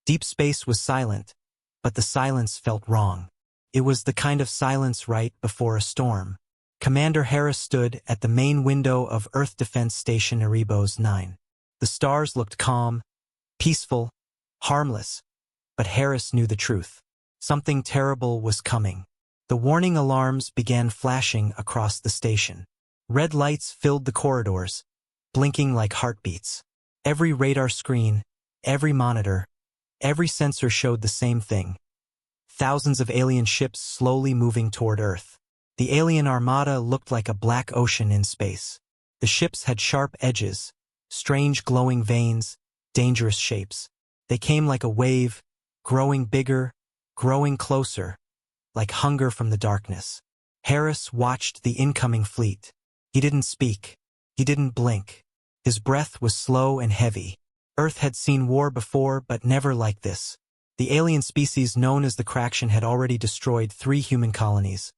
Deep space was silent, but the silence felt wrong. It was the kind of silence right before a storm. Commander Harris stood at the main window of Earth Defense Station Erebos 9. The stars looked calm, peaceful, harmless, but Harris knew the truth. Something terrible was coming. The warning alarms began flashing across the station. Red lights filled the corridors, blinking like heartbeats. Every radar screen, every monitor, every sensor showed the same thing. Thousands of alien ships slowly moving toward Earth. The alien Armada looked like a black ocean in space. The ships had sharp edges, strange glowing veins, dangerous shapes. They came like a wave, growing bigger, growing closer, like hunger from the darkness. Harris watched the incoming fleet. He didn't speak. He didn't blink. His breath was slow and heavy. Earth had seen war before, but never like this. The alien species known as the Craction had already destroyed 3 human colonies,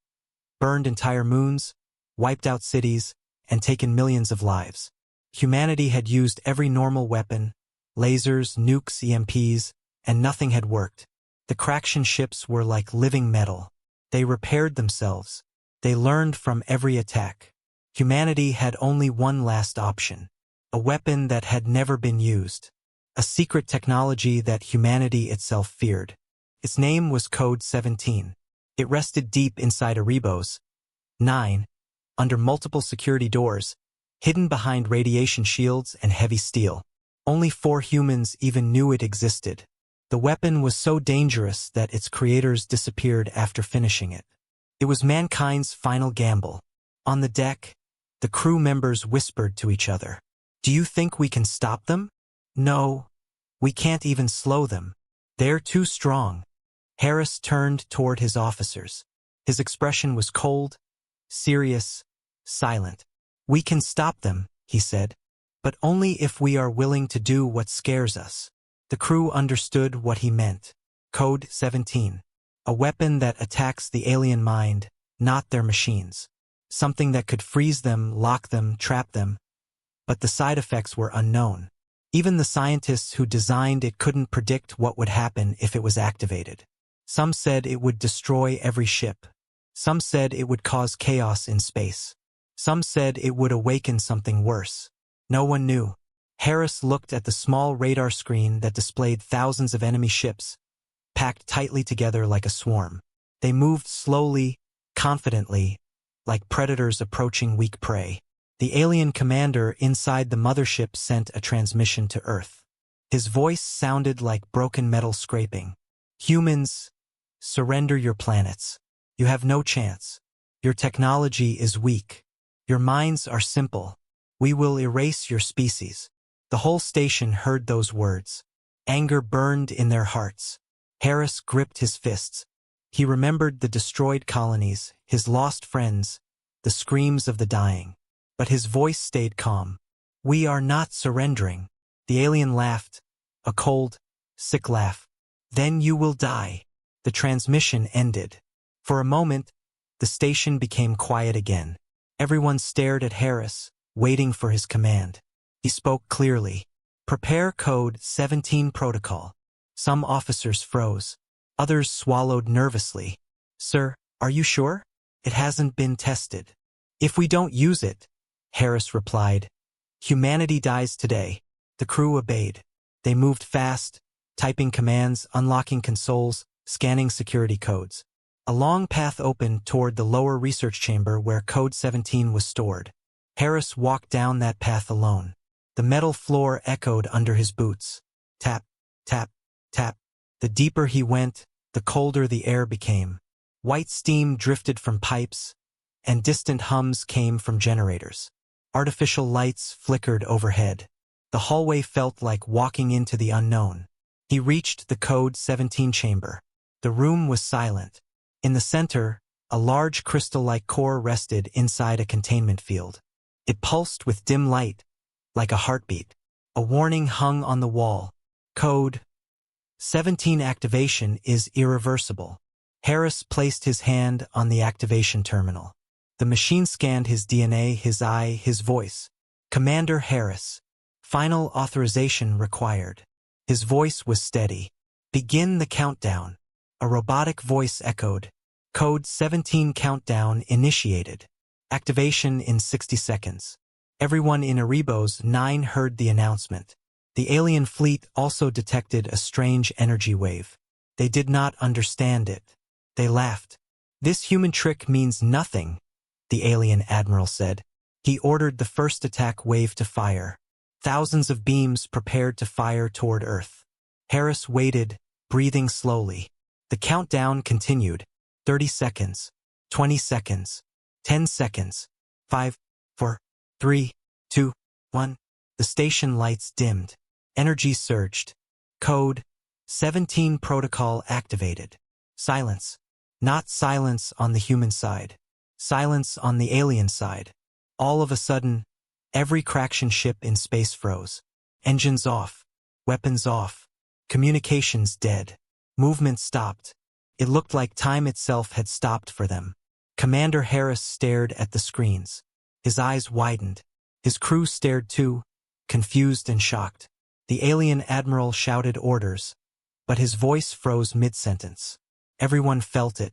burned entire moons, wiped out cities, and taken millions of lives. Humanity had used every normal weapon, lasers, nukes, EMPs, and nothing had worked. The Craction ships were like living metal. They repaired themselves. They learned from every attack. Humanity had only one last option. A weapon that had never been used. A secret technology that humanity itself feared. Its name was CODE-17. It rested deep inside Erebos 9, under multiple security doors, hidden behind radiation shields and heavy steel. Only 4 humans even knew it existed. The weapon was so dangerous that its creators disappeared after finishing it. It was mankind's final gamble. On the deck, the crew members whispered to each other. "Do you think we can stop them?" "No. We can't even slow them. They're too strong." Harris turned toward his officers. His expression was cold, serious, silent. "We can stop them," he said, "but only if we are willing to do what scares us." The crew understood what he meant. CODE-17. A weapon that attacks the alien mind, not their machines. Something that could freeze them, lock them, trap them. But the side effects were unknown. Even the scientists who designed it couldn't predict what would happen if it was activated. Some said it would destroy every ship. Some said it would cause chaos in space. Some said it would awaken something worse. No one knew. Harris looked at the small radar screen that displayed thousands of enemy ships, packed tightly together like a swarm. They moved slowly, confidently, like predators approaching weak prey. The alien commander inside the mothership sent a transmission to Earth. His voice sounded like broken metal scraping. "Humans, surrender your planets. You have no chance. Your technology is weak. Your minds are simple. We will erase your species." The whole station heard those words. Anger burned in their hearts. Harris gripped his fists. He remembered the destroyed colonies, his lost friends, the screams of the dying. But his voice stayed calm. "We are not surrendering." The alien laughed, a cold, sick laugh. "Then you will die." The transmission ended. For a moment, the station became quiet again. Everyone stared at Harris, waiting for his command. He spoke clearly. "Prepare CODE-17 protocol." Some officers froze. Others swallowed nervously. "Sir, are you sure? It hasn't been tested." "If we don't use it," Harris replied, "humanity dies today." The crew obeyed. They moved fast, typing commands, unlocking consoles, scanning security codes. A long path opened toward the lower research chamber where CODE-17 was stored. Harris walked down that path alone. The metal floor echoed under his boots. Tap, tap, tap. The deeper he went, the colder the air became. White steam drifted from pipes, and distant hums came from generators. Artificial lights flickered overhead. The hallway felt like walking into the unknown. He reached the CODE-17 chamber. The room was silent. In the center, a large crystal-like core rested inside a containment field. It pulsed with dim light, like a heartbeat. A warning hung on the wall. CODE-17 activation is irreversible. Harris placed his hand on the activation terminal. The machine scanned his DNA, his eye, his voice. "Commander Harris. Final authorization required." His voice was steady. Begin the countdown. A robotic voice echoed. Code-17 countdown initiated. Activation in 60 seconds. Everyone in Erebos 9 heard the announcement. The alien fleet also detected a strange energy wave. They did not understand it. They laughed. This human trick means nothing, the alien admiral said. He ordered the first attack wave to fire. Thousands of beams prepared to fire toward Earth. Harris waited, breathing slowly. The countdown continued. 30 seconds, 20 seconds, 10 seconds, 5, 4, 3, 2, 1. The station lights dimmed. Energy surged. Code-17 protocol activated. Silence. Not silence on the human side. Silence on the alien side. All of a sudden, every Craxian ship in space froze. Engines off. Weapons off. Communications dead. Movement stopped. It looked like time itself had stopped for them. Commander Harris stared at the screens. His eyes widened. His crew stared too, confused and shocked. The alien admiral shouted orders, but his voice froze mid-sentence. Everyone felt it.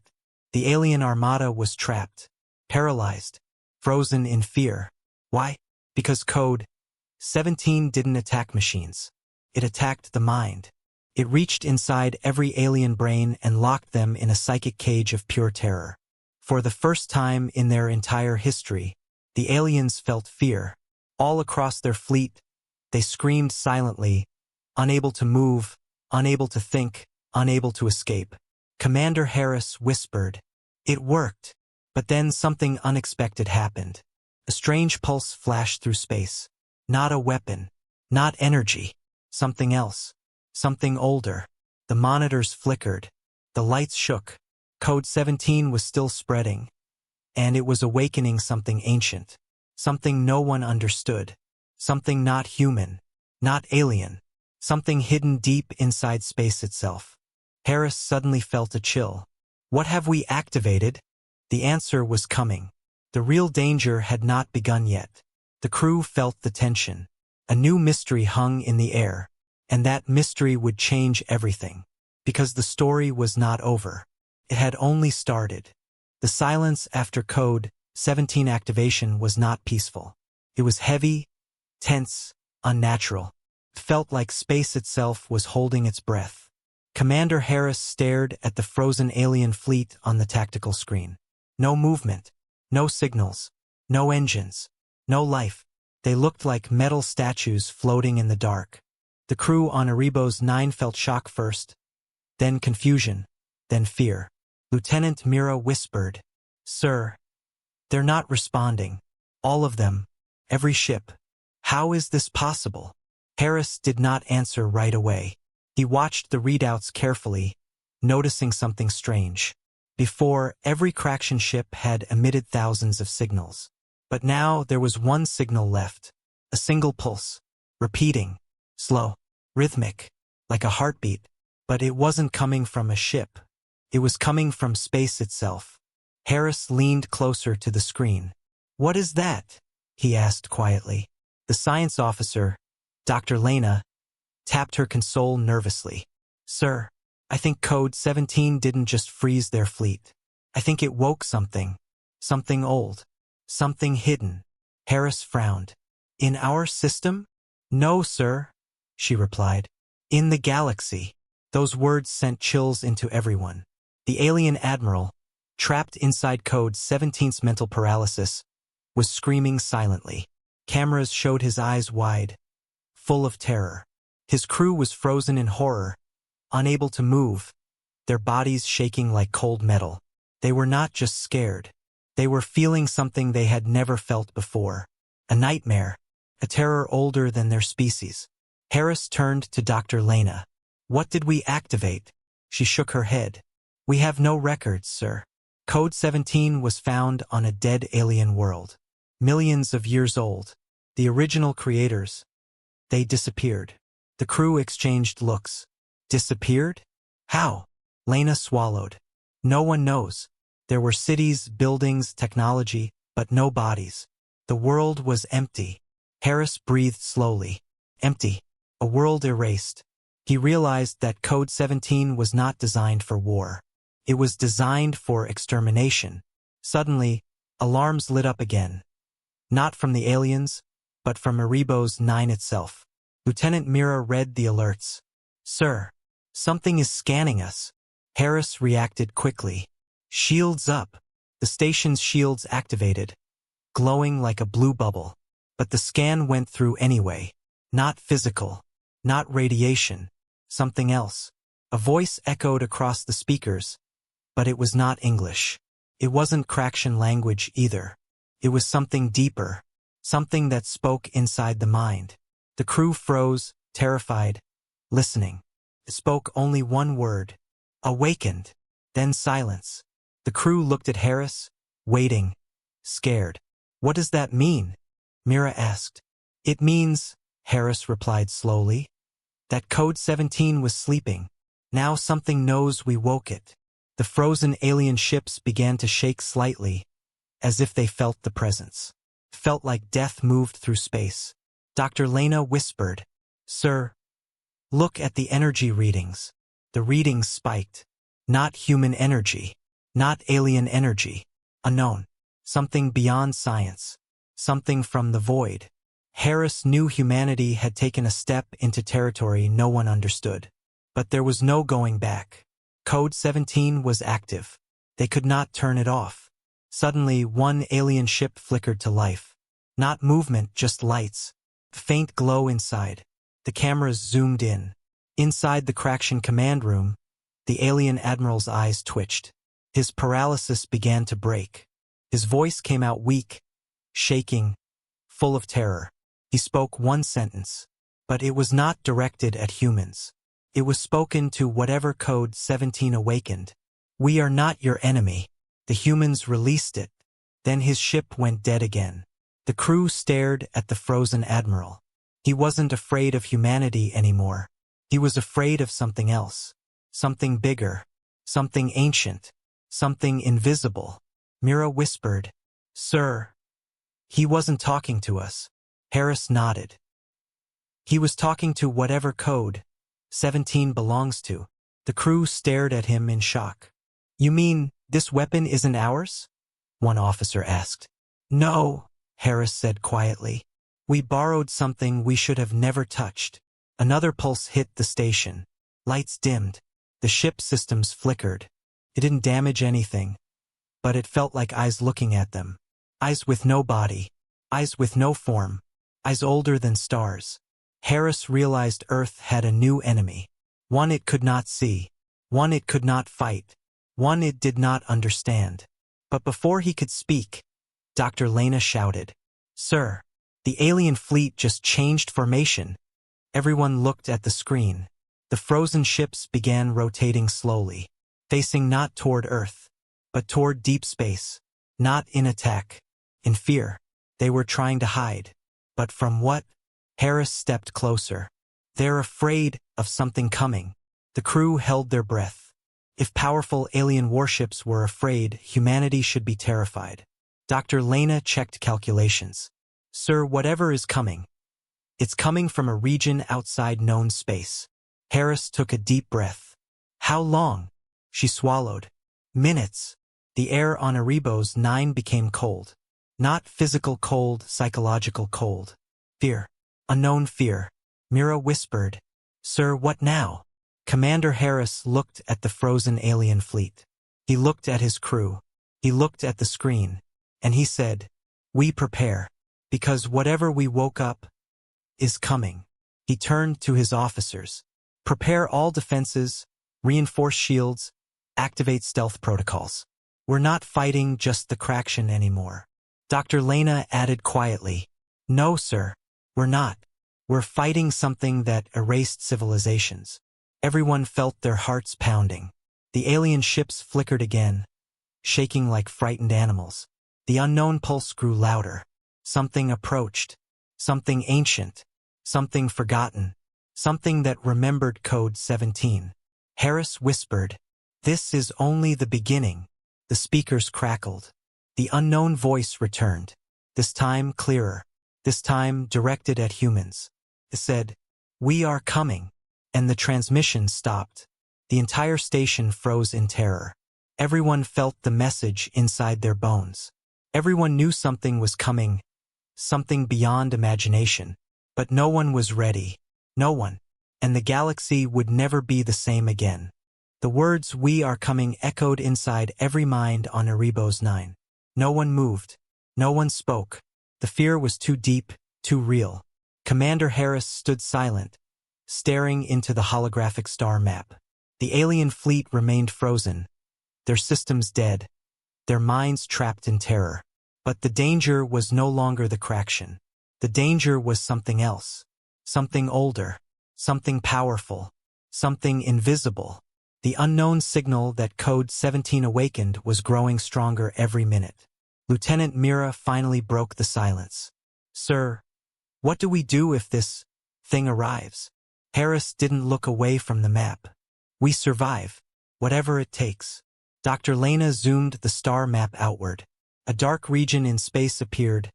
The alien armada was trapped, paralyzed, frozen in fear. Why? Because Code-17 didn't attack machines. It attacked the mind. It reached inside every alien brain and locked them in a psychic cage of pure terror. For the first time in their entire history, the aliens felt fear. All across their fleet, they screamed silently, unable to move, unable to think, unable to escape. Commander Harris whispered, "It worked." But then something unexpected happened. A strange pulse flashed through space. Not a weapon, not energy, something else, something older. The monitors flickered. The lights shook. Code-17 was still spreading, and it was awakening something ancient, something no one understood, something not human, not alien, something hidden deep inside space itself. Harris suddenly felt a chill. What have we activated? The answer was coming. The real danger had not begun yet. The crew felt the tension. A new mystery hung in the air, and that mystery would change everything. Because the story was not over. It had only started. The silence after Code-17 activation was not peaceful. It was heavy, tense, unnatural. It felt like space itself was holding its breath. Commander Harris stared at the frozen alien fleet on the tactical screen. No movement, no signals, no engines, no life. They looked like metal statues floating in the dark. The crew on Erebos 9 felt shock first, then confusion, then fear. Lieutenant Mira whispered, "Sir, they're not responding. All of them, every ship. How is this possible?" Harris did not answer right away. He watched the readouts carefully, noticing something strange. Before, every Craxian ship had emitted thousands of signals. But now there was one signal left. A single pulse. Repeating. Slow. Rhythmic. Like a heartbeat. But it wasn't coming from a ship. It was coming from space itself. Harris leaned closer to the screen. "What is that?" he asked quietly. The science officer, Dr. Lena, tapped her console nervously. "Sir, I think Code-17 didn't just freeze their fleet. I think it woke something. Something old. Something hidden." Harris frowned. "In our system?" "No, sir," she replied. "In the galaxy." Those words sent chills into everyone. The alien admiral, trapped inside Code-17's mental paralysis, was screaming silently. Cameras showed his eyes wide, full of terror. His crew was frozen in horror, unable to move, their bodies shaking like cold metal. They were not just scared. They were feeling something they had never felt before. A nightmare, a terror older than their species. Harris turned to Dr. Lena. "What did we activate?" She shook her head. "We have no records, sir. Code-17 was found on a dead alien world. Millions of years old. The original creators. They disappeared." The crew exchanged looks. Disappeared? How? Lena swallowed. "No one knows. There were cities, buildings, technology, but no bodies. The world was empty." Harris breathed slowly. Empty. A world erased. He realized that Code-17 was not designed for war. It was designed for extermination. Suddenly, alarms lit up again. Not from the aliens, but from Erebos 9 itself. Lieutenant Mira read the alerts. "Sir, something is scanning us." Harris reacted quickly. "Shields up." The station's shields activated, glowing like a blue bubble. But the scan went through anyway. Not physical. Not radiation. Something else. A voice echoed across the speakers, but it was not English. It wasn't Craxian language either. It was something deeper. Something that spoke inside the mind. The crew froze, terrified, listening. It spoke only one word. "Awakened." Then silence. The crew looked at Harris, waiting, scared. "What does that mean?" Mira asked. "It means," Harris replied slowly, "that Code-17 was sleeping. Now something knows we woke it." The frozen alien ships began to shake slightly, as if they felt the presence. Felt like death moved through space. Dr. Lena whispered, "Sir, look at the energy readings." The readings spiked. Not human energy. Not alien energy. Unknown. Something beyond science. Something from the void. Harris knew humanity had taken a step into territory no one understood. But there was no going back. Code-17 was active. They could not turn it off. Suddenly, one alien ship flickered to life. Not movement, just lights. Faint glow inside. The cameras zoomed in. Inside the Craxian command room, the alien admiral's eyes twitched. His paralysis began to break. His voice came out weak, shaking, full of terror. He spoke one sentence, but it was not directed at humans. It was spoken to whatever Code-17 awakened. "We are not your enemy." The humans released it. Then his ship went dead again. The crew stared at the frozen admiral. He wasn't afraid of humanity anymore. He was afraid of something else. Something bigger. Something ancient. Something invisible. Mira whispered, "Sir." "He wasn't talking to us." Harris nodded. "He was talking to whatever Code-17 belongs to." The crew stared at him in shock. "You mean, this weapon isn't ours?" one officer asked. "No," Harris said quietly. "We borrowed something we should have never touched." Another pulse hit the station. Lights dimmed. The ship systems flickered. It didn't damage anything, but it felt like eyes looking at them. Eyes with no body. Eyes with no form. Eyes older than stars. Harris realized Earth had a new enemy. One it could not see. One it could not fight. One it did not understand. But before he could speak, Dr. Lena shouted, "Sir, the alien fleet just changed formation." Everyone looked at the screen. The frozen ships began rotating slowly, facing not toward Earth, but toward deep space. Not in attack, in fear. They were trying to hide. But from what? Harris stepped closer. "They're afraid of something coming." The crew held their breath. If powerful alien warships were afraid, humanity should be terrified. Dr. Lena checked calculations. "Sir, whatever is coming, it's coming from a region outside known space." Harris took a deep breath. "How long?" She swallowed. "Minutes." The air on Erebos 9 became cold. Not physical cold, psychological cold. Fear. Unknown fear. Mira whispered, "Sir, what now?" Commander Harris looked at the frozen alien fleet. He looked at his crew. He looked at the screen. And he said, "We prepare. Because whatever we woke up is coming." He turned to his officers. "Prepare all defenses, reinforce shields, activate stealth protocols. We're not fighting just the Craxian anymore." Dr. Lena added quietly, "No, sir, we're not. We're fighting something that erased civilizations." Everyone felt their hearts pounding. The alien ships flickered again, shaking like frightened animals. The unknown pulse grew louder. Something approached. Something ancient. Something forgotten. Something that remembered Code-17. Harris whispered, "This is only the beginning." The speakers crackled. The unknown voice returned. This time clearer. This time directed at humans. It said, "We are coming. and the transmission stopped. The entire station froze in terror. Everyone felt the message inside their bones. Everyone knew something was coming, something beyond imagination. But no one was ready. No one. And the galaxy would never be the same again. The words "we are coming" echoed inside every mind on Erebos 9. No one moved. No one spoke. The fear was too deep, too real. Commander Harris stood silent, staring into the holographic star map. The alien fleet remained frozen, their systems dead, their minds trapped in terror. But the danger was no longer the Craction. The danger was something else. Something older. Something powerful. Something invisible. The unknown signal that CODE-17 awakened was growing stronger every minute. Lieutenant Mira finally broke the silence. "Sir, what do we do if this thing arrives?" Harris didn't look away from the map. "We survive. Whatever it takes." Dr. Lena zoomed the star map outward. A dark region in space appeared,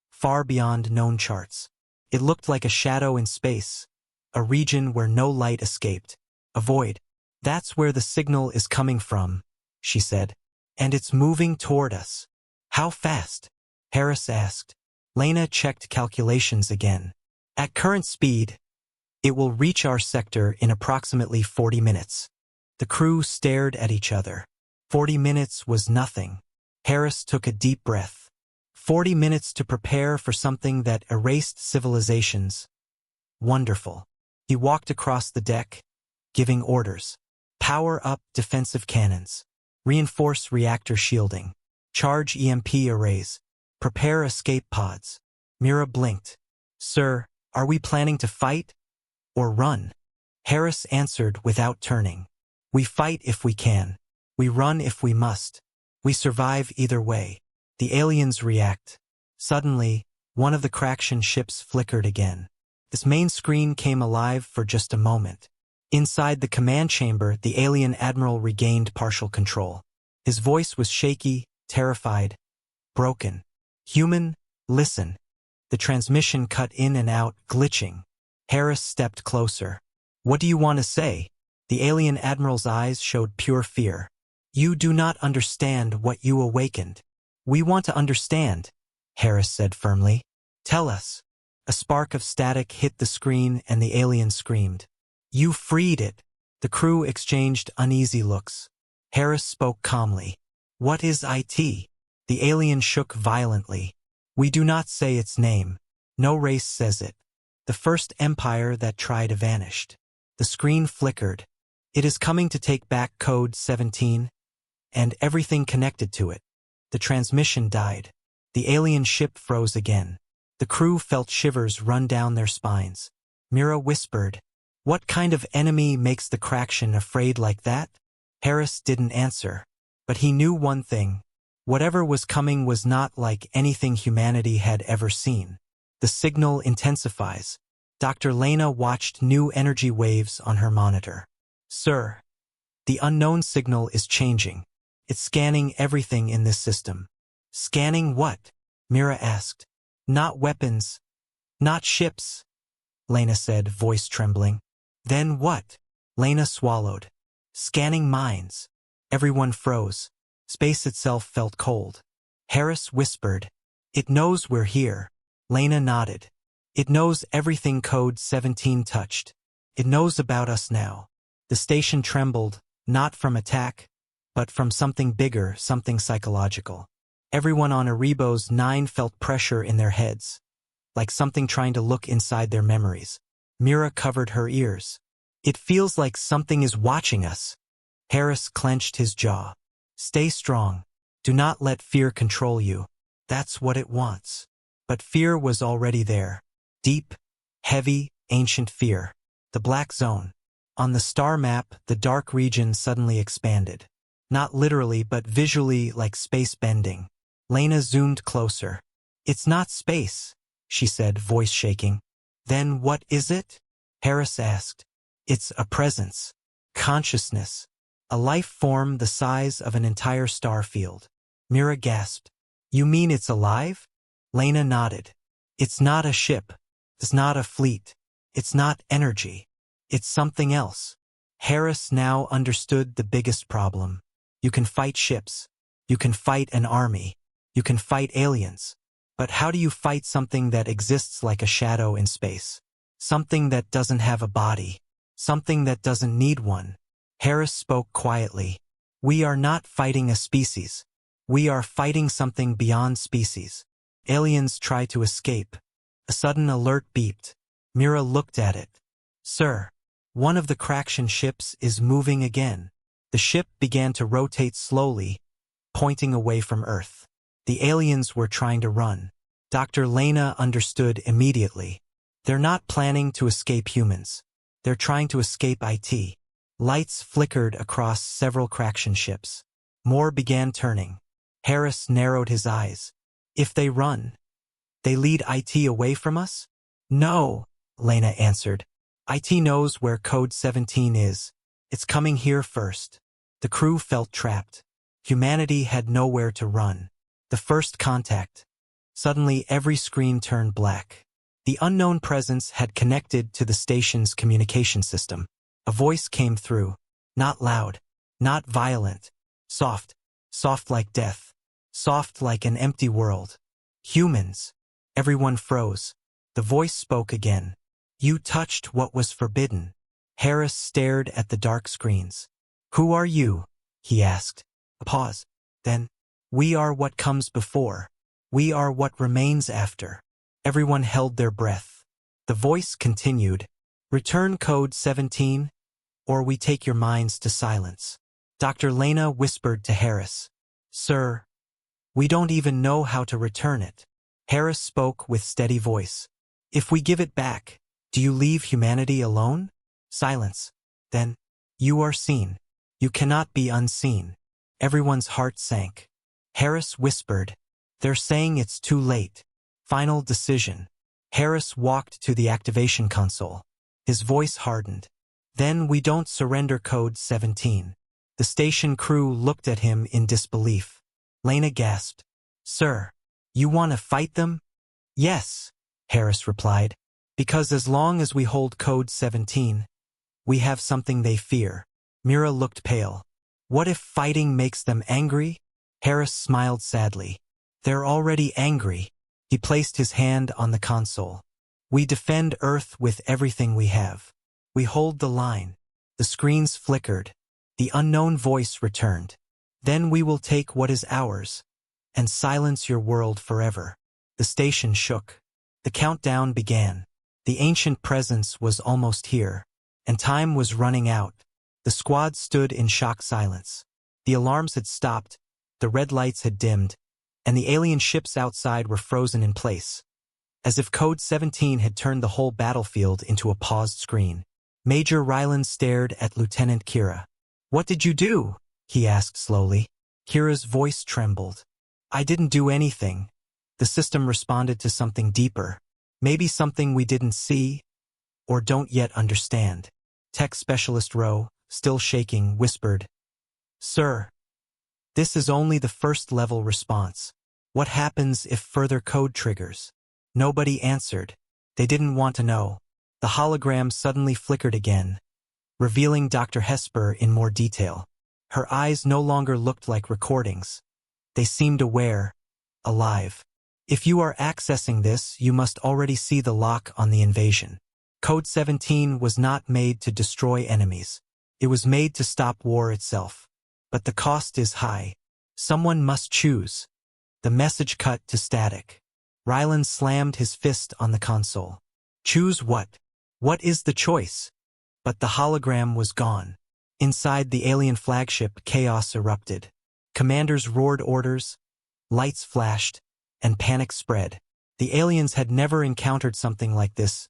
far beyond known charts. It looked like a shadow in space, a region where no light escaped. A void. "That's where the signal is coming from," she said. "And it's moving toward us." "How fast?" Harris asked. Lena checked calculations again. "At current speed, it will reach our sector in approximately 40 minutes. The crew stared at each other. 40 minutes was nothing. Harris took a deep breath. 40 minutes to prepare for something that erased civilizations. Wonderful. He walked across the deck, giving orders. "Power up defensive cannons. Reinforce reactor shielding. Charge EMP arrays. Prepare escape pods." Mira blinked. "Sir, are we planning to fight or run?" Harris answered without turning. "We fight if we can. We run if we must. We survive either way." The aliens react. Suddenly, one of the Craction ships flickered again. Its main screen came alive for just a moment. Inside the command chamber, the alien admiral regained partial control. His voice was shaky, terrified, broken. "Human, listen." The transmission cut in and out, glitching. Harris stepped closer. "What do you want to say?" The alien admiral's eyes showed pure fear. "You do not understand what you awakened." "We want to understand," Harris said firmly. "Tell us." A spark of static hit the screen and the alien screamed. "You freed it." The crew exchanged uneasy looks. Harris spoke calmly. "What is IT?" The alien shook violently. "We do not say its name. No race says it. The first empire that tried vanished." The screen flickered. "It is coming to take back CODE-17 and everything connected to it." The transmission died. The alien ship froze again. The crew felt shivers run down their spines. Mira whispered, "What kind of enemy makes the Craction afraid like that?" Harris didn't answer. But he knew one thing. Whatever was coming was not like anything humanity had ever seen. The signal intensifies. Dr. Lena watched new energy waves on her monitor. "Sir, the unknown signal is changing. It's scanning everything in this system." "Scanning what?" Mira asked. "Not weapons. Not ships," Lena said, voice trembling. "Then what?" Lena swallowed. "Scanning minds." Everyone froze. Space itself felt cold. Harris whispered, "It knows we're here." Lena nodded. "It knows everything CODE-17 touched. It knows about us now." The station trembled, not from attack, but from something bigger, something psychological. Everyone on Erebos 9 felt pressure in their heads, like something trying to look inside their memories. Mira covered her ears. "It feels like something is watching us." Harris clenched his jaw. "Stay strong. Do not let fear control you. That's what it wants." But fear was already there. Deep, heavy, ancient fear. The black zone. On the star map, the dark region suddenly expanded. Not literally, but visually, like space bending. Lena zoomed closer. "It's not space," she said, voice shaking. "Then what is it?" Harris asked. "It's a presence. Consciousness. A life form the size of an entire star field." Mira gasped. "You mean it's alive?" Lena nodded. "It's not a ship. It's not a fleet. It's not energy. It's something else. Harris now understood the biggest problem. You can fight ships. You can fight an army. You can fight aliens. But how do you fight something that exists like a shadow in space? Something that doesn't have a body. Something that doesn't need one. Harris spoke quietly. We are not fighting a species. We are fighting something beyond species. Aliens try to escape. A sudden alert beeped. Mira looked at it. Sir, one of the Craction ships is moving again. The ship began to rotate slowly, pointing away from Earth. The aliens were trying to run. Dr. Lena understood immediately. They're not planning to escape humans. They're trying to escape IT. Lights flickered across several Craction ships. More began turning. Harris narrowed his eyes. If they run, they lead IT away from us? No, Lena answered. IT knows where CODE-17 is. It's coming here first. The crew felt trapped. Humanity had nowhere to run. The first contact. Suddenly every screen turned black. The unknown presence had connected to the station's communication system. A voice came through. Not loud. Not violent. Soft. Soft like death. Soft like an empty world. Humans. Everyone froze. The voice spoke again. You touched what was forbidden. Harris stared at the dark screens. Who are you? He asked. A pause. Then, we are what comes before. We are what remains after. Everyone held their breath. The voice continued. Return CODE-17, or we take your minds to silence. Dr. Lena whispered to Harris. Sir, we don't even know how to return it. Harris spoke with steady voice. If we give it back, do you leave humanity alone? Silence. Then, you are seen. You cannot be unseen. Everyone's heart sank. Harris whispered. They're saying it's too late. Final decision. Harris walked to the activation console. His voice hardened. Then we don't surrender CODE-17. The station crew looked at him in disbelief. Lena gasped. Sir, you want to fight them? Yes, Harris replied. Because as long as we hold CODE-17, we have something they fear. Mira looked pale. What if fighting makes them angry? Harris smiled sadly. They're already angry. He placed his hand on the console. We defend Earth with everything we have. We hold the line. The screens flickered. The unknown voice returned. Then we will take what is ours and silence your world forever. The station shook. The countdown began. The ancient presence was almost here, and time was running out. The squad stood in shocked silence. The alarms had stopped, the red lights had dimmed, and the alien ships outside were frozen in place. As if CODE-17 had turned the whole battlefield into a paused screen. Major Ryland stared at Lieutenant Kira. What did you do? He asked slowly. Kira's voice trembled. I didn't do anything. The system responded to something deeper. Maybe something we didn't see or don't yet understand. Tech Specialist Rowe, still shaking, whispered. Sir, this is only the first level response. What happens if further code triggers? Nobody answered. They didn't want to know. The hologram suddenly flickered again, revealing Dr. Hesper in more detail. Her eyes no longer looked like recordings. They seemed aware, alive. If you are accessing this, you must already see the lock on the invasion. CODE-17 was not made to destroy enemies. It was made to stop war itself. But the cost is high. Someone must choose. The message cut to static. Ryland slammed his fist on the console. Choose what? What is the choice? But the hologram was gone. Inside the alien flagship, chaos erupted. Commanders roared orders, lights flashed, and panic spread. The aliens had never encountered something like this.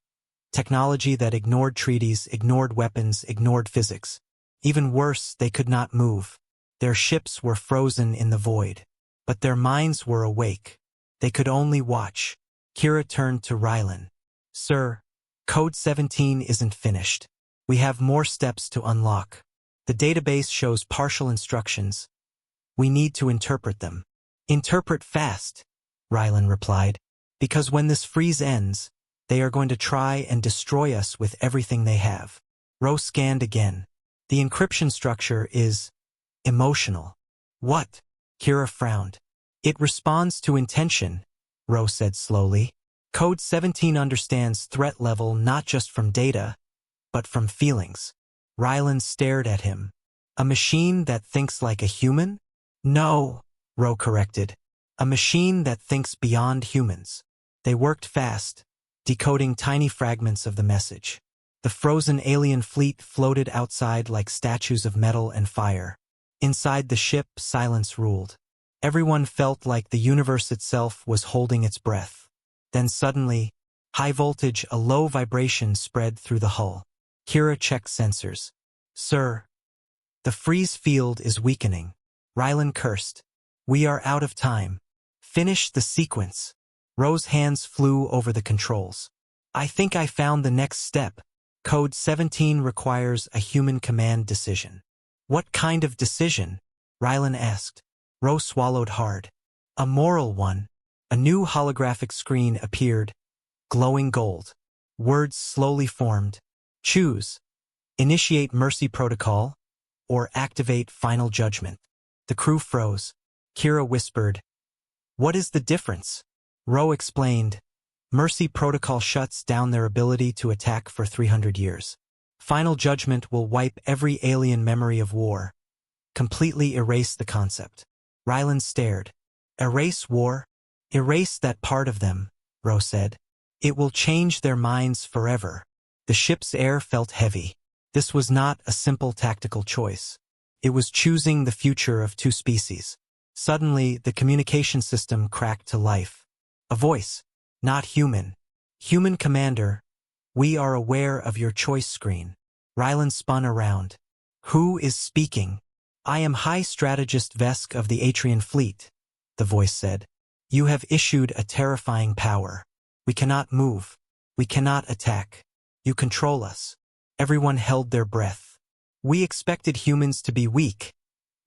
Technology that ignored treaties, ignored weapons, ignored physics. Even worse, they could not move. Their ships were frozen in the void. But their minds were awake. They could only watch. Kira turned to Rylan. Sir, CODE-17 isn't finished. We have more steps to unlock. The database shows partial instructions. We need to interpret them. Interpret fast, Rylan replied. Because when this freeze ends, they are going to try and destroy us with everything they have. Ro scanned again. The encryption structure is emotional. What? Kira frowned. It responds to intention, Ro said slowly. Code 17 understands threat level not just from data, but from feelings. Rylan stared at him. A machine that thinks like a human? No, Ro corrected. A machine that thinks beyond humans. They worked fast, decoding tiny fragments of the message. The frozen alien fleet floated outside like statues of metal and fire. Inside the ship, silence ruled. Everyone felt like the universe itself was holding its breath. Then suddenly, high voltage, a low vibration spread through the hull. Kira checked sensors. Sir, the freeze field is weakening. Rylan cursed. We are out of time. Finish the sequence. Ro's hands flew over the controls. I think I found the next step. Code 17 requires a human command decision. What kind of decision? Rylan asked. Ro swallowed hard. A moral one. A new holographic screen appeared, glowing gold. Words slowly formed. Choose. Initiate mercy protocol, or activate final judgment. The crew froze. Kira whispered, What is the difference? Ro explained, Mercy protocol shuts down their ability to attack for 300 years. Final judgment will wipe every alien memory of war, completely erase the concept. Rylan stared. Erase war? Erase that part of them, Ro said. It will change their minds forever. The ship's air felt heavy. This was not a simple tactical choice. It was choosing the future of two species. Suddenly, the communication system cracked to life. A voice. Not human. Human commander, we are aware of your choice screen. Rylan spun around. Who is speaking? I am High Strategist Vesk of the Atrian Fleet, the voice said. You have issued a terrifying power. We cannot move. We cannot attack. You control us. Everyone held their breath. We expected humans to be weak,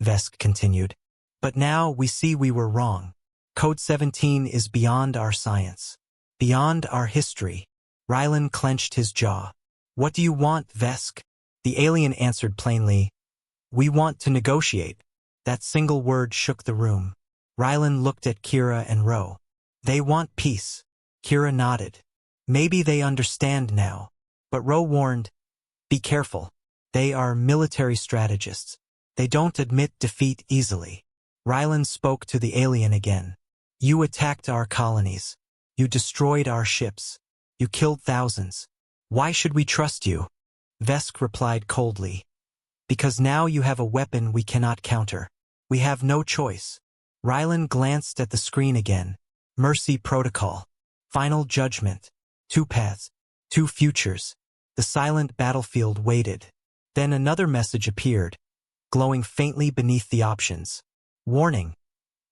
Vesk continued. But now we see we were wrong. Code 17 is beyond our science. Beyond our history. Rylan clenched his jaw. What do you want, Vesk? The alien answered plainly. We want to negotiate. That single word shook the room. Rylan looked at Kira and Ro. They want peace. Kira nodded. Maybe they understand now. But Ro warned, be careful. They are military strategists. They don't admit defeat easily. Rylan spoke to the alien again. You attacked our colonies. You destroyed our ships. You killed thousands. Why should we trust you? Vesk replied coldly. Because now you have a weapon we cannot counter. We have no choice. Rylan glanced at the screen again. Mercy protocol. Final judgment. Two paths. Two futures. The silent battlefield waited. Then another message appeared, glowing faintly beneath the options. Warning.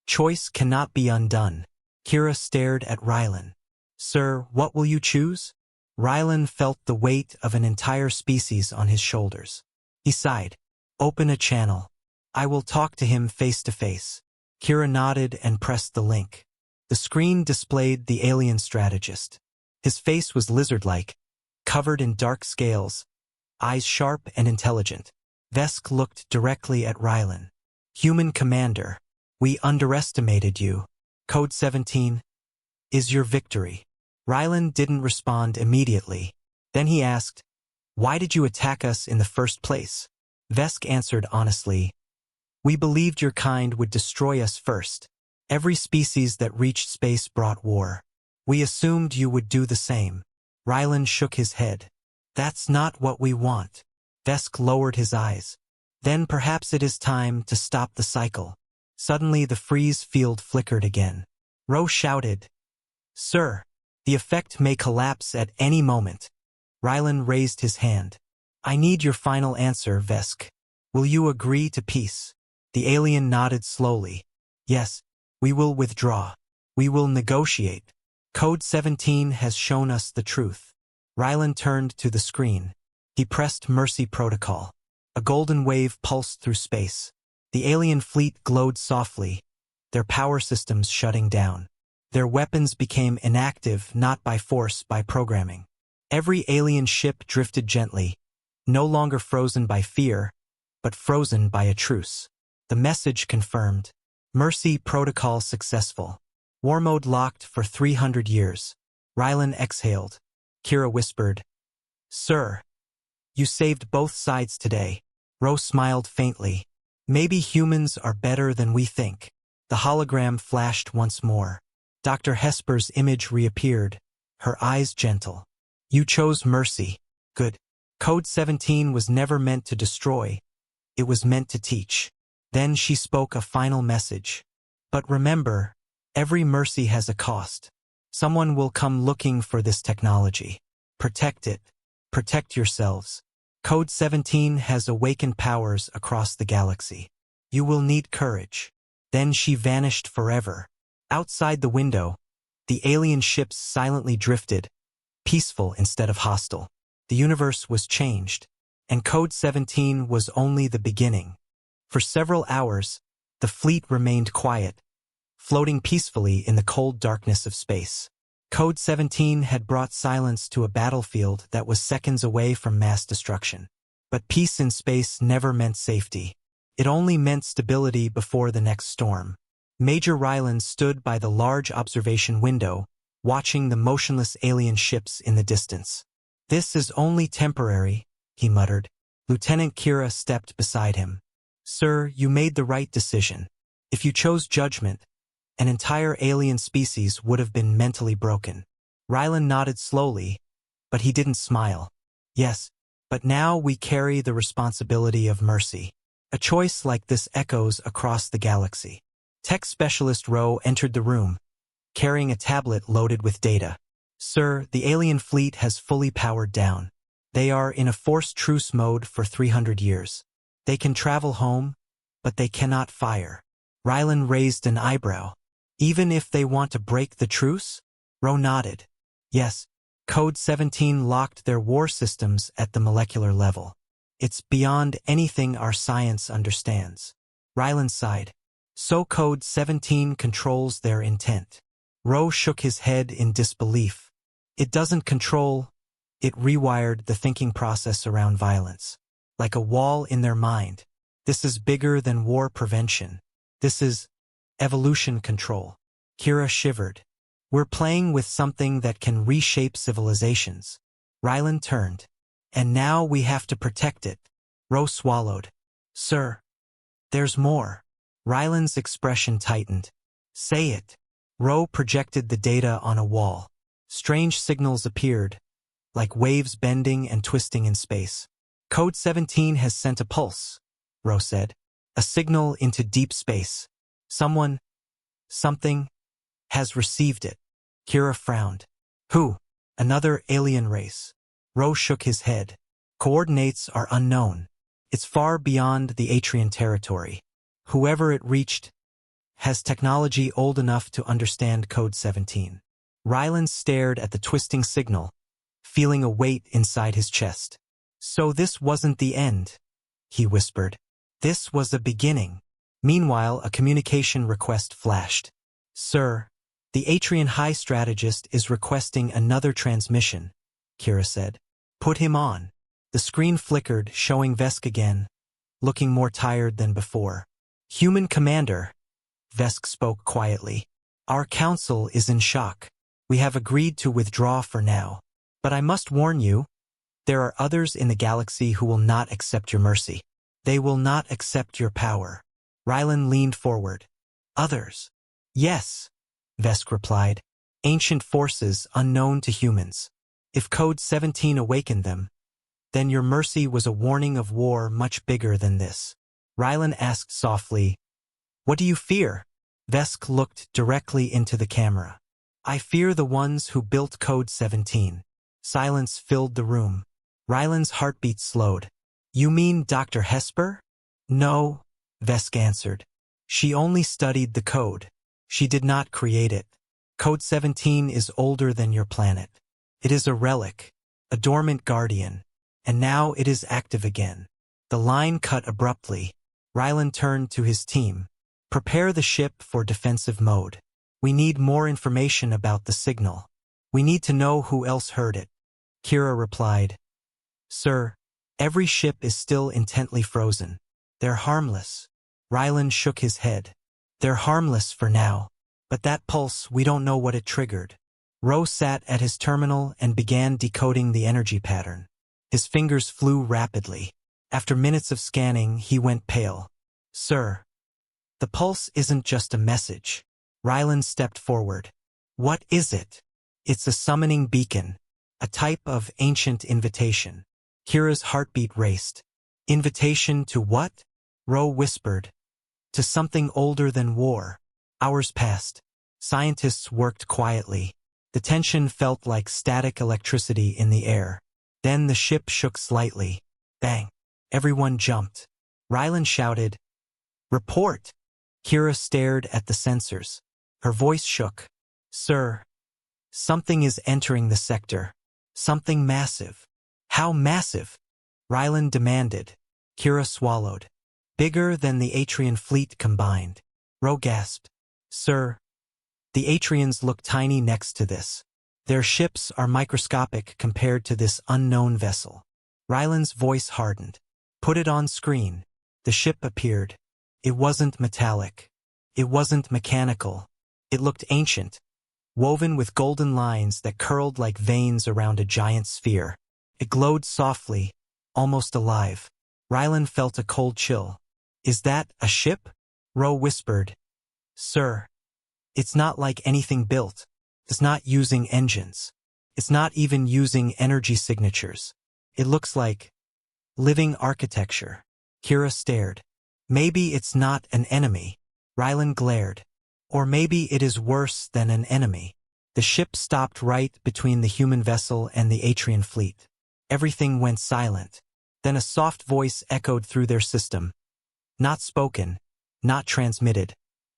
Choice cannot be undone. Kira stared at Rylan. Sir, what will you choose? Rylan felt the weight of an entire species on his shoulders. He sighed. Open a channel. I will talk to him face to face. Kira nodded and pressed the link. The screen displayed the alien strategist. His face was lizard-like, covered in dark scales, eyes sharp and intelligent. Vesk looked directly at Rylan. Human commander, we underestimated you. Code 17 is your victory. Rylan didn't respond immediately. Then he asked, why did you attack us in the first place? Vesk answered honestly, we believed your kind would destroy us first. Every species that reached space brought war. We assumed you would do the same. Rylan shook his head. That's not what we want. Vesk lowered his eyes. Then perhaps it is time to stop the cycle. Suddenly the freeze field flickered again. Ro shouted, Sir, the effect may collapse at any moment. Rylan raised his hand. I need your final answer, Vesk. Will you agree to peace? The alien nodded slowly. Yes, we will withdraw. We will negotiate. Code 17 has shown us the truth. Rylan turned to the screen. He pressed Mercy Protocol. A golden wave pulsed through space. The alien fleet glowed softly, their power systems shutting down. Their weapons became inactive not by force, by programming. Every alien ship drifted gently, no longer frozen by fear, but frozen by a truce. The message confirmed. Mercy protocol successful. War mode locked for 300 years. Rylan exhaled. Kira whispered, "Sir, you saved both sides today." Ro smiled faintly. "Maybe humans are better than we think." The hologram flashed once more. Dr. Hesper's image reappeared, her eyes gentle. "You chose mercy. Good. CODE-17 was never meant to destroy. It was meant to teach." Then she spoke a final message. "But remember, every mercy has a cost. Someone will come looking for this technology. Protect it. Protect yourselves. CODE-17 has awakened powers across the galaxy. You will need courage." Then she vanished forever. Outside the window, the alien ships silently drifted, peaceful instead of hostile. The universe was changed, and CODE-17 was only the beginning. For several hours, the fleet remained quiet, floating peacefully in the cold darkness of space. CODE-17 had brought silence to a battlefield that was seconds away from mass destruction. But peace in space never meant safety. It only meant stability before the next storm. Major Ryland stood by the large observation window, watching the motionless alien ships in the distance. "This is only temporary," he muttered. Lieutenant Kira stepped beside him. "Sir, you made the right decision. If you chose judgment, an entire alien species would have been mentally broken." Ryland nodded slowly, but he didn't smile. "Yes, but now we carry the responsibility of mercy." A choice like this echoes across the galaxy. Tech specialist Ro entered the room, carrying a tablet loaded with data. "Sir, the alien fleet has fully powered down. They are in a forced truce mode for 300 years. They can travel home, but they cannot fire." Rylan raised an eyebrow. "Even if they want to break the truce?" Ro nodded. "Yes, CODE-17 locked their war systems at the molecular level. It's beyond anything our science understands." Rylan sighed. "So CODE-17 controls their intent." Ro shook his head in disbelief. "It doesn't control, it rewired the thinking process around violence. Like a wall in their mind. This is bigger than war prevention. This is evolution control." Kira shivered. "We're playing with something that can reshape civilizations." Rylan turned. "And now we have to protect it." Ro swallowed. "Sir, there's more." Rylan's expression tightened. "Say it." Ro projected the data on a wall. Strange signals appeared, like waves bending and twisting in space. "CODE-17 has sent a pulse," Ro said. "A signal into deep space. Someone, something, has received it." Kira frowned. "Who?" "Another alien race." Ro shook his head. "Coordinates are unknown. It's far beyond the Atrian territory. Whoever it reached has technology old enough to understand CODE-17. Rylan stared at the twisting signal, feeling a weight inside his chest. "So this wasn't the end," he whispered. "This was a beginning." Meanwhile, a communication request flashed. "Sir, the Atrian High Strategist is requesting another transmission," Kira said. "Put him on." The screen flickered, showing Vesk again, looking more tired than before. "Human Commander," Vesk spoke quietly. "Our council is in shock. We have agreed to withdraw for now. But I must warn you, there are others in the galaxy who will not accept your mercy. They will not accept your power." Rylan leaned forward. "Others?" "Yes," Vesk replied. "Ancient forces unknown to humans. If CODE-17 awakened them, then your mercy was a warning of war much bigger than this." Rylan asked softly, "What do you fear?" Vesk looked directly into the camera. "I fear the ones who built CODE-17. Silence filled the room. Rylan's heartbeat slowed. "You mean Dr. Hesper?" "No," Vesk answered. "She only studied the code. She did not create it. CODE-17 is older than your planet. It is a relic, a dormant guardian, and now it is active again." The line cut abruptly. Rylan turned to his team. "Prepare the ship for defensive mode. We need more information about the signal. We need to know who else heard it." Kira replied, "Sir, Every ship is still intently frozen. They're harmless. Ryland shook his head. They're harmless for now. But that pulse, we don't know what it triggered. Ro sat at his terminal and began decoding the energy pattern. His fingers flew rapidly. After minutes of scanning, he went pale. Sir, the pulse isn't just a message. Ryland stepped forward. What is it? It's a summoning beacon, a type of ancient invitation. Kira's heartbeat raced. Invitation to what? Ro whispered. To something older than war. Hours passed. Scientists worked quietly. The tension felt like static electricity in the air. Then the ship shook slightly. Bang. Everyone jumped. Ryland shouted, Report! Kira stared at the sensors. Her voice shook. Sir, something is entering the sector. Something massive. How massive? Ryland demanded. Kira swallowed. Bigger than the Atrian fleet combined. Ro gasped. Sir, the Atrians look tiny next to this. Their ships are microscopic compared to this unknown vessel. Ryland's voice hardened. Put it on screen. The ship appeared. It wasn't metallic. It wasn't mechanical. It looked ancient, woven with golden lines that curled like veins around a giant sphere. It glowed softly, almost alive. Ryland felt a cold chill. Is that a ship? Ro whispered. Sir, it's not like anything built. It's not using engines. It's not even using energy signatures. It looks like living architecture. Kira stared. Maybe it's not an enemy. Ryland glared. Or maybe it is worse than an enemy. The ship stopped right between the human vessel and the Atrian fleet. Everything went silent. Then a soft voice echoed through their system. Not spoken, not transmitted.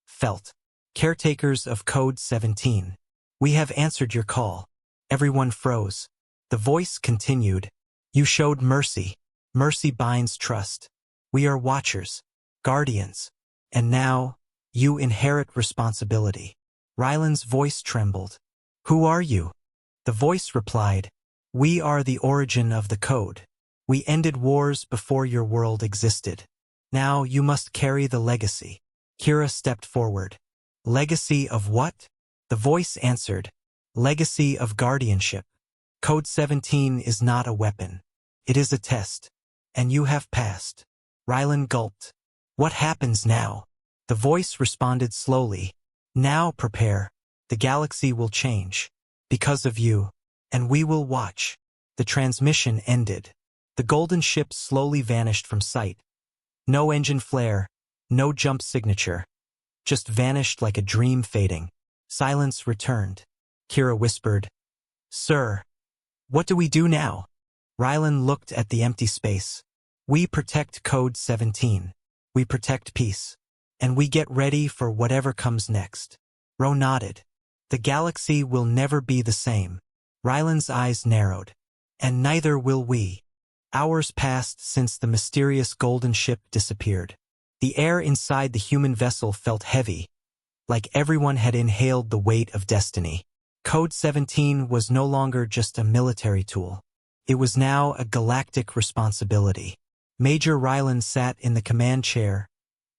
Felt. Caretakers of CODE-17. We have answered your call. Everyone froze. The voice continued. You showed mercy. Mercy binds trust. We are watchers, guardians. And now, you inherit responsibility. Ryland's voice trembled. Who are you? The voice replied. We are the origin of the code. We ended wars before your world existed. Now you must carry the legacy. Kira stepped forward. Legacy of what? The voice answered. Legacy of guardianship. CODE-17 is not a weapon. It is a test. And you have passed. Ryland gulped. What happens now? The voice responded slowly. Now prepare. The galaxy will change. Because of you. And we will watch. The transmission ended. The golden ship slowly vanished from sight. No engine flare. No jump signature. Just vanished like a dream fading. Silence returned. Kira whispered. Sir, what do we do now? Ryland looked at the empty space. We protect CODE-17. We protect peace. And we get ready for whatever comes next. Ro nodded. The galaxy will never be the same. Ryland's eyes narrowed. And neither will we. Hours passed since the mysterious golden ship disappeared. The air inside the human vessel felt heavy, like everyone had inhaled the weight of destiny. CODE-17 was no longer just a military tool. It was now a galactic responsibility. Major Ryland sat in the command chair,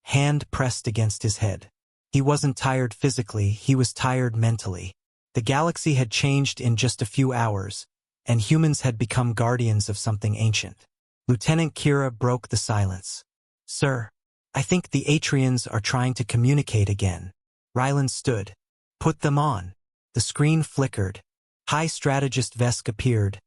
hand pressed against his head. He wasn't tired physically, he was tired mentally. The galaxy had changed in just a few hours, and humans had become guardians of something ancient. Lieutenant Kira broke the silence. Sir, I think the Atrians are trying to communicate again. Ryland stood. Put them on. The screen flickered. High Strategist Vesk appeared,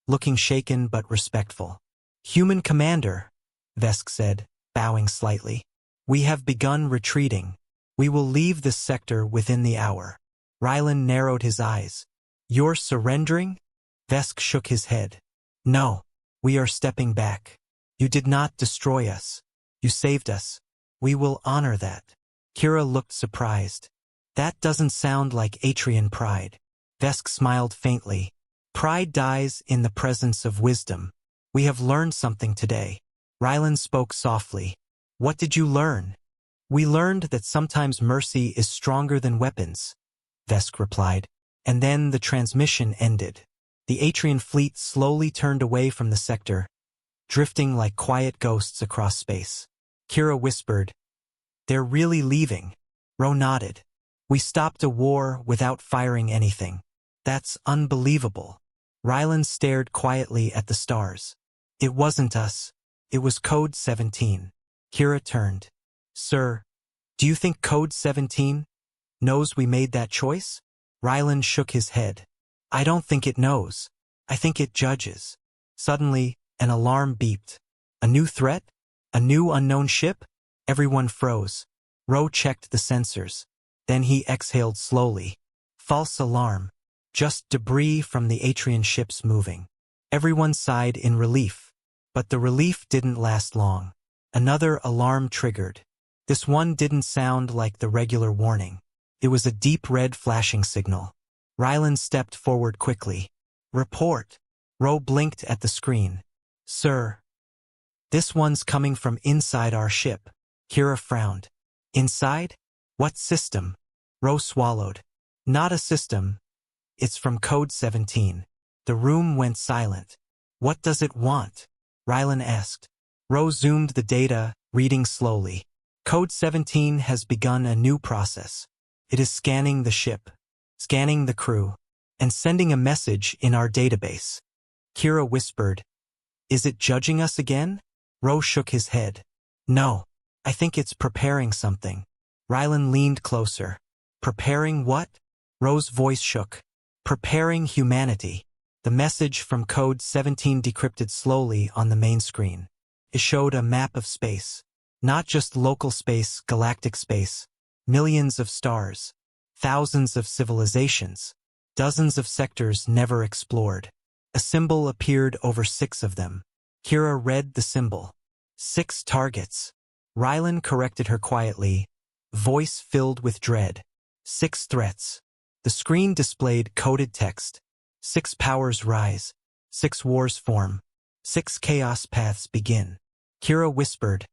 looking shaken but respectful. Human Commander, Vesk said, bowing slightly. We have begun retreating. We will leave this sector within the hour. Ryland narrowed his eyes. You're surrendering? Vesk shook his head. No, we are stepping back. You did not destroy us. You saved us. We will honor that. Kira looked surprised. That doesn't sound like Atrian pride. Vesk smiled faintly. Pride dies in the presence of wisdom. We have learned something today. Ryland spoke softly. What did you learn? We learned that sometimes mercy is stronger than weapons, Vesk replied. And then the transmission ended. The Atrian fleet slowly turned away from the sector, drifting like quiet ghosts across space. Kira whispered, "They're really leaving." Ro nodded. "We stopped a war without firing anything. That's unbelievable." Rylan stared quietly at the stars. "It wasn't us. It was CODE-17. Kira turned. "Sir, do you think CODE-17 knows we made that choice?" Rylan shook his head. "I don't think it knows. I think it judges." Suddenly, an alarm beeped. A new threat? A new unknown ship? Everyone froze. Ro checked the sensors. Then he exhaled slowly. False alarm. Just debris from the Atrian ships moving. Everyone sighed in relief. But the relief didn't last long. Another alarm triggered. This one didn't sound like the regular warning. It was a deep red flashing signal. Rylan stepped forward quickly. "Report." Ro blinked at the screen. "Sir, this one's coming from inside our ship." Kira frowned. "Inside? What system?" Ro swallowed. "Not a system. It's from CODE-17. The room went silent. "What does it want?" Rylan asked. Ro zoomed the data, reading slowly. "CODE-17 has begun a new process. It is scanning the ship, scanning the crew, and sending a message in our database." Kira whispered, "Is it judging us again?" Ro shook his head. "No, I think it's preparing something." Rylan leaned closer. "Preparing what?" Ro's voice shook. "Preparing humanity." The message from CODE-17 decrypted slowly on the main screen. It showed a map of space. Not just local space, galactic space. Millions of stars. Thousands of civilizations. Dozens of sectors never explored. A symbol appeared over 6 of them. Kira read the symbol. 6 targets. Rylan corrected her quietly, voice filled with dread. 6 threats. The screen displayed coded text. 6 powers rise. 6 wars form. 6 chaos paths begin. Kira whispered,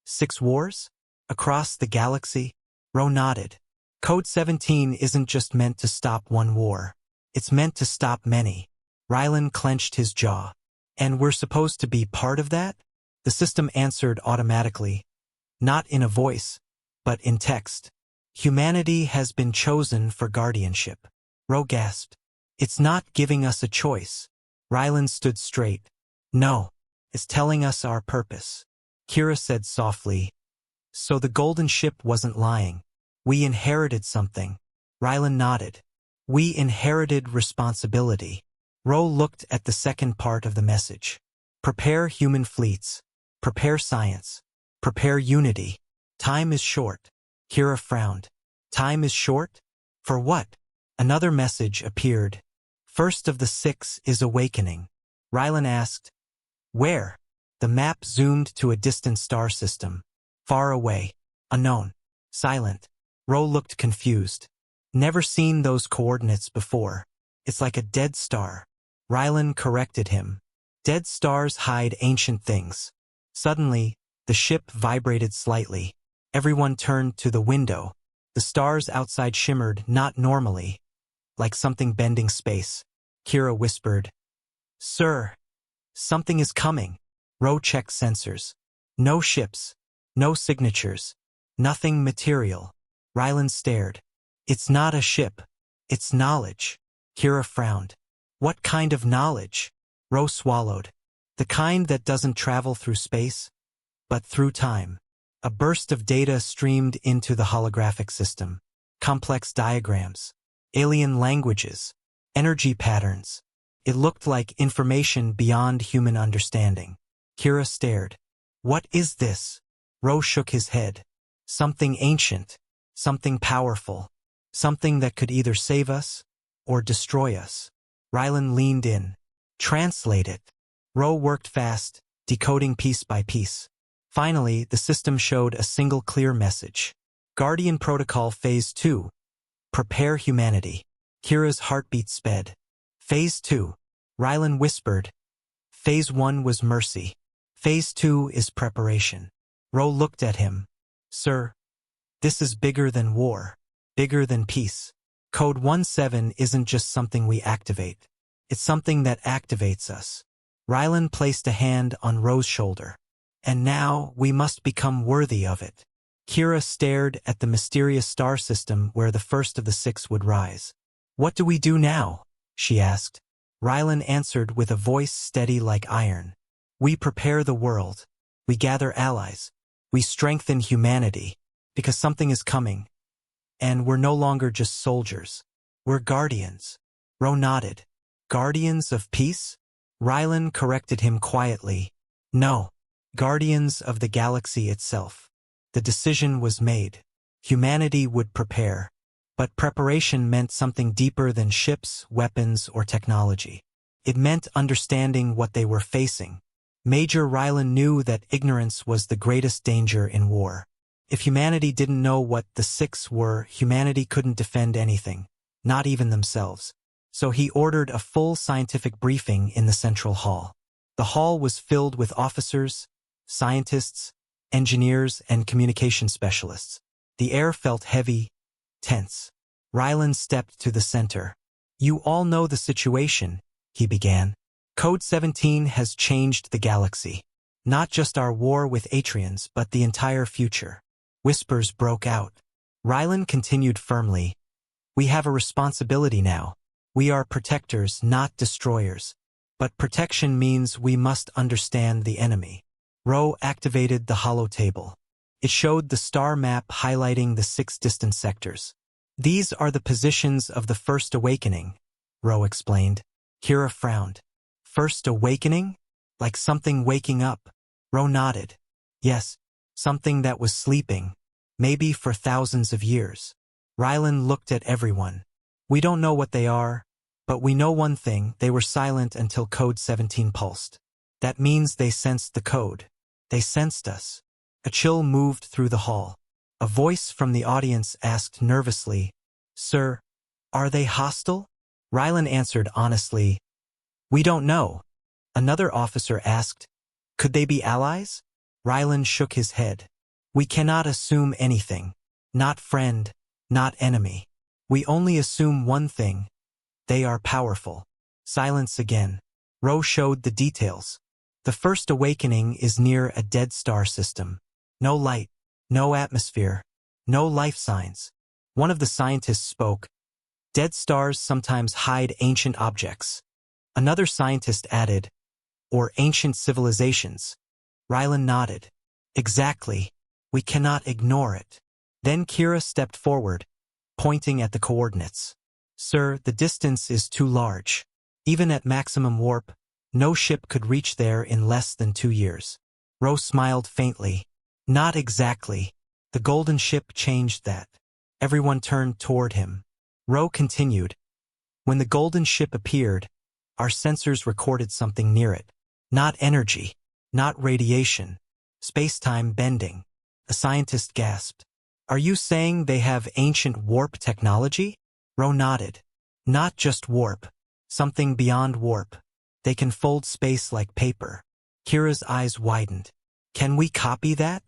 6 wars? Across the galaxy? Ro nodded. CODE-17 isn't just meant to stop one war. It's meant to stop many. Rylan clenched his jaw. "And we're supposed to be part of that?" The system answered automatically. Not in a voice, but in text. "Humanity has been chosen for guardianship." Ro gasped. "It's not giving us a choice." Rylan stood straight. "No, it's telling us our purpose." Kira said softly, "So the golden ship wasn't lying. We inherited something." Rylan nodded. "We inherited responsibility." Ro looked at the second part of the message. "Prepare human fleets. Prepare science. Prepare unity. Time is short." Kira frowned. "Time is short? For what?" Another message appeared. "First of the 6 is awakening." Rylan asked, "Where?" The map zoomed to a distant star system. Far away. Unknown. Silent. Ro looked confused. "Never seen those coordinates before. It's like a dead star." Rylan corrected him. "Dead stars hide ancient things." Suddenly, the ship vibrated slightly. Everyone turned to the window. The stars outside shimmered not normally, like something bending space. Kira whispered, "Sir, something is coming." Ro checked sensors. No ships. No signatures. Nothing material. Rylan stared. "It's not a ship. It's knowledge." Kira frowned. "What kind of knowledge?" Ro swallowed. "The kind that doesn't travel through space, but through time." A burst of data streamed into the holographic system. Complex diagrams. Alien languages. Energy patterns. It looked like information beyond human understanding. Kira stared. "What is this?" Ro shook his head. "Something ancient. Something powerful. Something that could either save us or destroy us." Rylan leaned in. "Translate it." Ro worked fast, decoding piece by piece. Finally, the system showed a single clear message. Guardian Protocol Phase 2. Prepare humanity. Kira's heartbeat sped. Phase 2. Rylan whispered. Phase 1 was mercy. Phase 2 is preparation. Ro looked at him. "Sir, this is bigger than war. Bigger than peace. Code 17 isn't just something we activate. It's something that activates us." Rylan placed a hand on Ro's shoulder. And now we must become worthy of it. Kira stared at the mysterious star system where the first of the six would rise. What do we do now? She asked. Rylan answered with a voice steady like iron. We prepare the world. We gather allies. We strengthen humanity. Because something is coming. And we're no longer just soldiers. We're guardians. Ro nodded. Guardians of peace? Rylan corrected him quietly. No. Guardians of the galaxy itself. The decision was made. Humanity would prepare. But preparation meant something deeper than ships, weapons, or technology. It meant understanding what they were facing. Major Rylan knew that ignorance was the greatest danger in war. If humanity didn't know what the six were, humanity couldn't defend anything, not even themselves. So he ordered a full scientific briefing in the central hall. The hall was filled with officers, scientists, engineers, and communication specialists. The air felt heavy, tense. Rylan stepped to the center. You all know the situation, he began. CODE-17 has changed the galaxy. Not just our war with Atrians, but the entire future. Whispers broke out. Rylan continued firmly. We have a responsibility now. We are protectors, not destroyers. But protection means we must understand the enemy. Ro activated the holotable. It showed the star map highlighting the 6 distant sectors. These are the positions of the First Awakening, Ro explained. Kira frowned. First Awakening? Like something waking up? Ro nodded. Yes, something that was sleeping. Maybe for thousands of years. Rylan looked at everyone. We don't know what they are, but we know one thing, they were silent until CODE-17 pulsed. That means they sensed the code. They sensed us. A chill moved through the hall. A voice from the audience asked nervously, Sir, are they hostile? Rylan answered honestly, We don't know. Another officer asked, Could they be allies? Rylan shook his head. We cannot assume anything. Not friend, not enemy. We only assume one thing. They are powerful. Silence again. Ro showed the details. The First Awakening is near a dead star system. No light, no atmosphere, no life signs. One of the scientists spoke. Dead stars sometimes hide ancient objects. Another scientist added, or ancient civilizations. Rylan nodded. Exactly. We cannot ignore it. Then Kira stepped forward, pointing at the coordinates. Sir, the distance is too large. Even at maximum warp, no ship could reach there in less than 2 years. Ro smiled faintly. Not exactly. The golden ship changed that. Everyone turned toward him. Ro continued. When the golden ship appeared, our sensors recorded something near it. Not energy, not radiation. Space-time bending. A scientist gasped. Are you saying they have ancient warp technology? Ro nodded. Not just warp. Something beyond warp. They can fold space like paper. Kira's eyes widened. Can we copy that?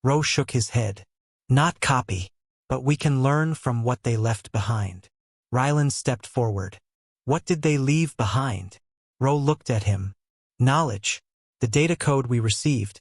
Ro shook his head. Not copy, but we can learn from what they left behind. Rylan stepped forward. What did they leave behind? Ro looked at him. Knowledge. The data code we received.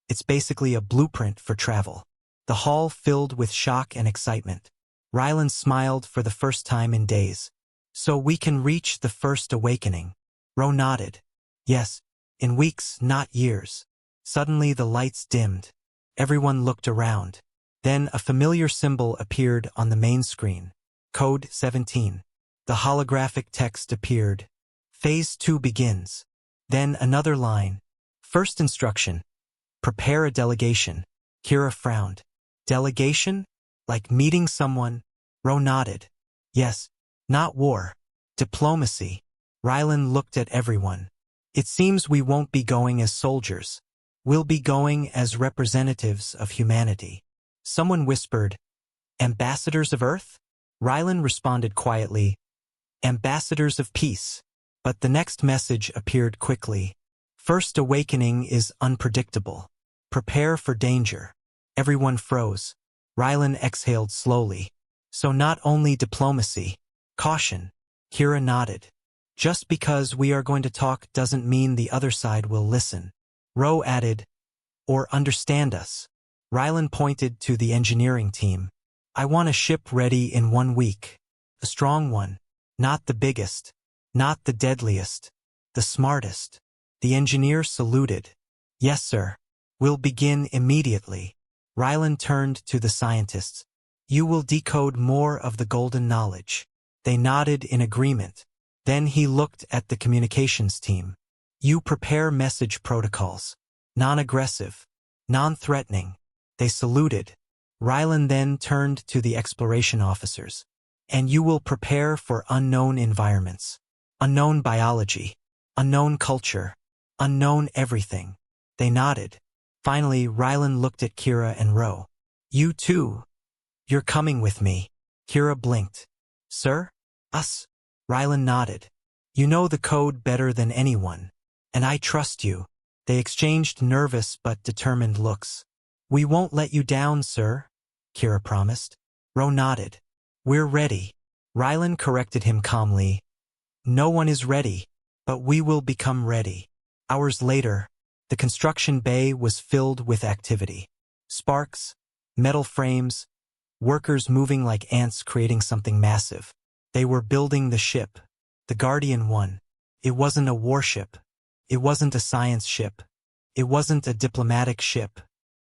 It's basically a blueprint for travel. The hall filled with shock and excitement. Rylan smiled for the first time in days. So we can reach the First Awakening. Ro nodded. Yes, in weeks, not years. Suddenly the lights dimmed. Everyone looked around. Then a familiar symbol appeared on the main screen. CODE-17. The holographic text appeared. Phase 2 begins. Then another line. First instruction. Prepare a delegation. Kira frowned. Delegation? Like meeting someone? Ro nodded. Yes, not war. Diplomacy. Rylan looked at everyone. It seems we won't be going as soldiers. We'll be going as representatives of humanity. Someone whispered, Ambassadors of Earth? Rylan responded quietly, Ambassadors of Peace. But the next message appeared quickly. First Awakening is unpredictable. Prepare for danger. Everyone froze. Rylan exhaled slowly. So not only diplomacy. Caution. Kira nodded. Just because we are going to talk doesn't mean the other side will listen. Ro added, or understand us. Rylan pointed to the engineering team. I want a ship ready in 1 week. A strong one. Not the biggest. Not the deadliest. The smartest. The engineer saluted. Yes, sir. We'll begin immediately. Rylan turned to the scientists. You will decode more of the golden knowledge. They nodded in agreement. Then he looked at the communications team. You prepare message protocols. Non-aggressive. Non-threatening. They saluted. Rylan then turned to the exploration officers. And you will prepare for unknown environments. Unknown biology. Unknown culture. Unknown everything. They nodded. Finally, Rylan looked at Kira and Ro. You too. You're coming with me. Kira blinked. Sir? Us? Rylan nodded. You know the code better than anyone. And I trust you. They exchanged nervous but determined looks. We won't let you down, sir, Kira promised. Ro nodded. We're ready. Rylan corrected him calmly. No one is ready, but we will become ready. Hours later, the construction bay was filled with activity. Sparks, metal frames, workers moving like ants creating something massive. They were building the ship, the Guardian 1. It wasn't a warship. It wasn't a science ship. It wasn't a diplomatic ship.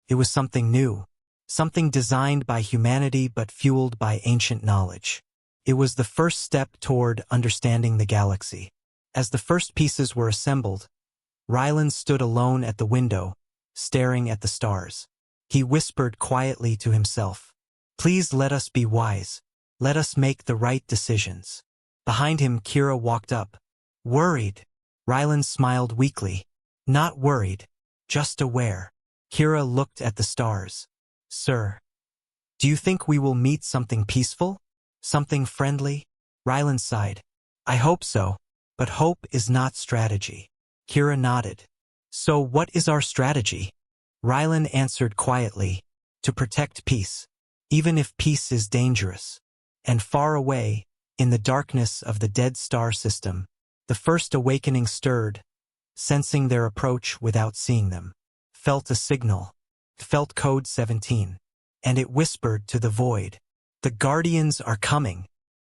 It was something new. Something designed by humanity but fueled by ancient knowledge. It was the first step toward understanding the galaxy. As the first pieces were assembled, Rylan stood alone at the window, staring at the stars. He whispered quietly to himself, Please let us be wise. Let us make the right decisions. Behind him, Kira walked up. Worried. Rylan smiled weakly. Not worried, just aware. Kira looked at the stars. Sir, do you think we will meet something peaceful? Something friendly? Rylan sighed. I hope so, but hope is not strategy. Kira nodded. So what is our strategy? Rylan answered quietly. To protect peace, even if peace is dangerous. And far away, in the darkness of the dead star system, the first awakening stirred, sensing their approach without seeing them. Felt a signal. Felt CODE-17. And it whispered to the void. The Guardians are coming.